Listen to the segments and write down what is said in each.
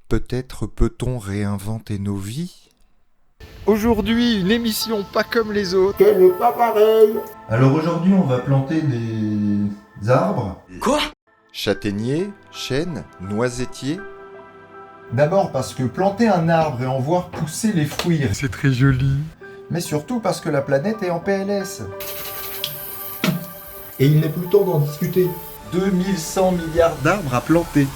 Peut-être peut-on réinventer nos vies ? Aujourd'hui, une émission pas comme les autres. Elle n'est pas pareille. Alors aujourd'hui, on va planter des arbres. Quoi ? Châtaigniers, chênes, noisetiers. D'abord parce que planter un arbre et en voir pousser les fruits, C'est très joli. mais surtout parce que la planète est en PLS. Et il n'est plus temps d'en discuter. 2100 milliards d'arbres à planter.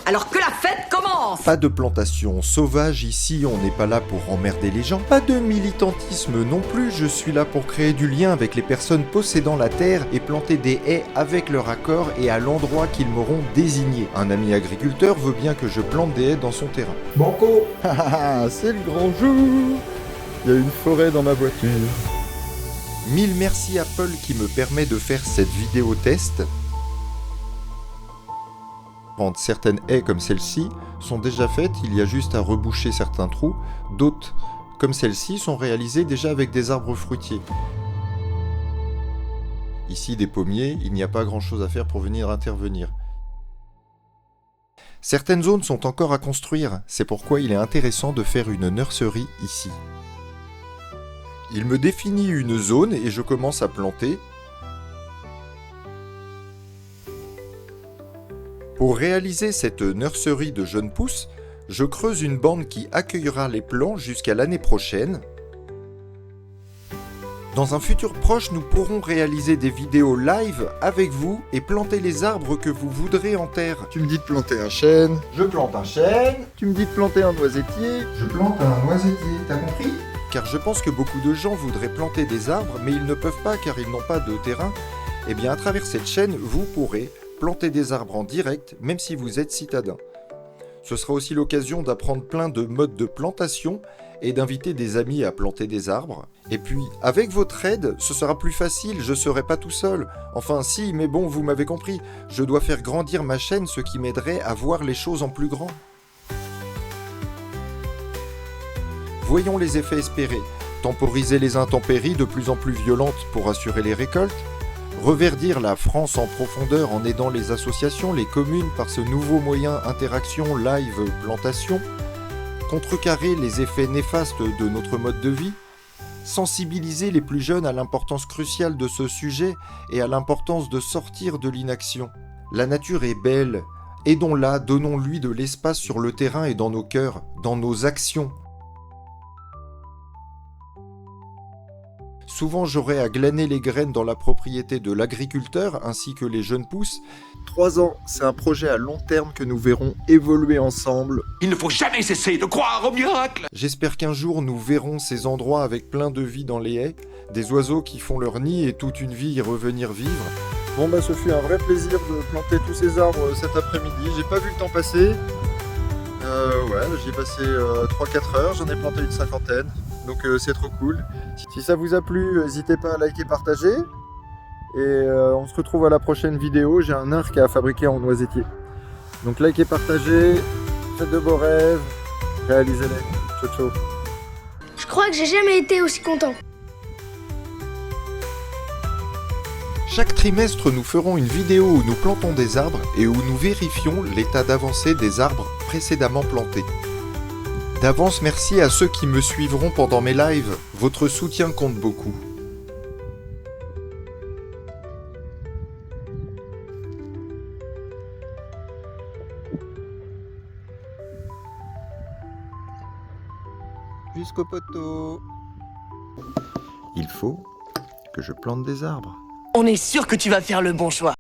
Alors que la fête commence ! Pas de plantation sauvage ici, on n'est pas là pour emmerder les gens. Pas de militantisme non plus, je suis là pour créer du lien avec les personnes possédant la terre et planter des haies avec leur accord et à l'endroit qu'ils m'auront désigné. Un ami agriculteur veut bien que je plante des haies dans son terrain. Banco. C'est le grand jour. Il y a une forêt dans ma voiture. Mille merci Apple qui me permet de faire cette vidéo test. Quand certaines haies comme celle-ci sont déjà faites, il y a juste à reboucher certains trous. D'autres, comme celle-ci, sont réalisées déjà avec des arbres fruitiers. Ici, des pommiers, il n'y a pas grand-chose à faire pour venir intervenir. Certaines zones sont encore à construire, c'est pourquoi il est intéressant de faire une nurserie ici. Il me définit une zone et je commence à planter. Pour réaliser cette nurserie de jeunes pousses, je creuse une bande qui accueillera les plants jusqu'à l'année prochaine. Dans un futur proche, nous pourrons réaliser des vidéos live avec vous et planter les arbres que vous voudrez en terre. Tu me dis de planter un chêne, Je plante un chêne. tu me dis de planter un noisetier. Je plante un noisetier, t'as compris? Car je pense que beaucoup de gens voudraient planter des arbres, mais ils ne peuvent pas car ils n'ont pas de terrain. Eh bien, à travers cette chaîne, vous pourrez planter des arbres en direct, même si vous êtes citadin. Ce sera aussi l'occasion d'apprendre plein de modes de plantation et d'inviter des amis à planter des arbres. Et puis, avec votre aide, ce sera plus facile, je ne serai pas tout seul. Enfin si, mais bon, vous m'avez compris, je dois faire grandir ma chaîne, ce qui m'aiderait à voir les choses en plus grand. Voyons les effets espérés. Temporiser les intempéries de plus en plus violentes pour assurer les récoltes. Reverdir la France en profondeur en aidant les associations, les communes par ce nouveau moyen interaction live plantation. Contrecarrer les effets néfastes de notre mode de vie. Sensibiliser les plus jeunes à l'importance cruciale de ce sujet et à l'importance de sortir de l'inaction. La nature est belle. Aidons-la, donnons-lui de l'espace sur le terrain et dans nos cœurs, dans nos actions. Souvent, j'aurai à glaner les graines dans la propriété de l'agriculteur ainsi que les jeunes pousses. 3 ans, c'est un projet à long terme que nous verrons évoluer ensemble. Il ne faut jamais cesser de croire au miracle ! J'espère qu'un jour nous verrons ces endroits avec plein de vie dans les haies, des oiseaux qui font leur nid et toute une vie y revenir vivre. Bon bah ce fut un vrai plaisir de planter tous ces arbres cet après-midi, j'ai pas vu le temps passer. J'y ai passé 3-4 heures, j'en ai planté une 50aine, donc c'est trop cool. Si ça vous a plu, n'hésitez pas à liker, partager. Et on se retrouve à la prochaine vidéo, j'ai un arc à fabriquer en noisetier. Donc likez, partagez, faites de beaux rêves, réalisez-les. Ciao ciao. Je crois que j'ai jamais été aussi content. Chaque trimestre, nous ferons une vidéo où nous plantons des arbres et où nous vérifions l'état d'avancée des arbres précédemment plantés. D'avance, merci à ceux qui me suivront pendant mes lives. Votre soutien compte beaucoup. Jusqu'au poteau. Il faut que je plante des arbres. On est sûr que tu vas faire le bon choix.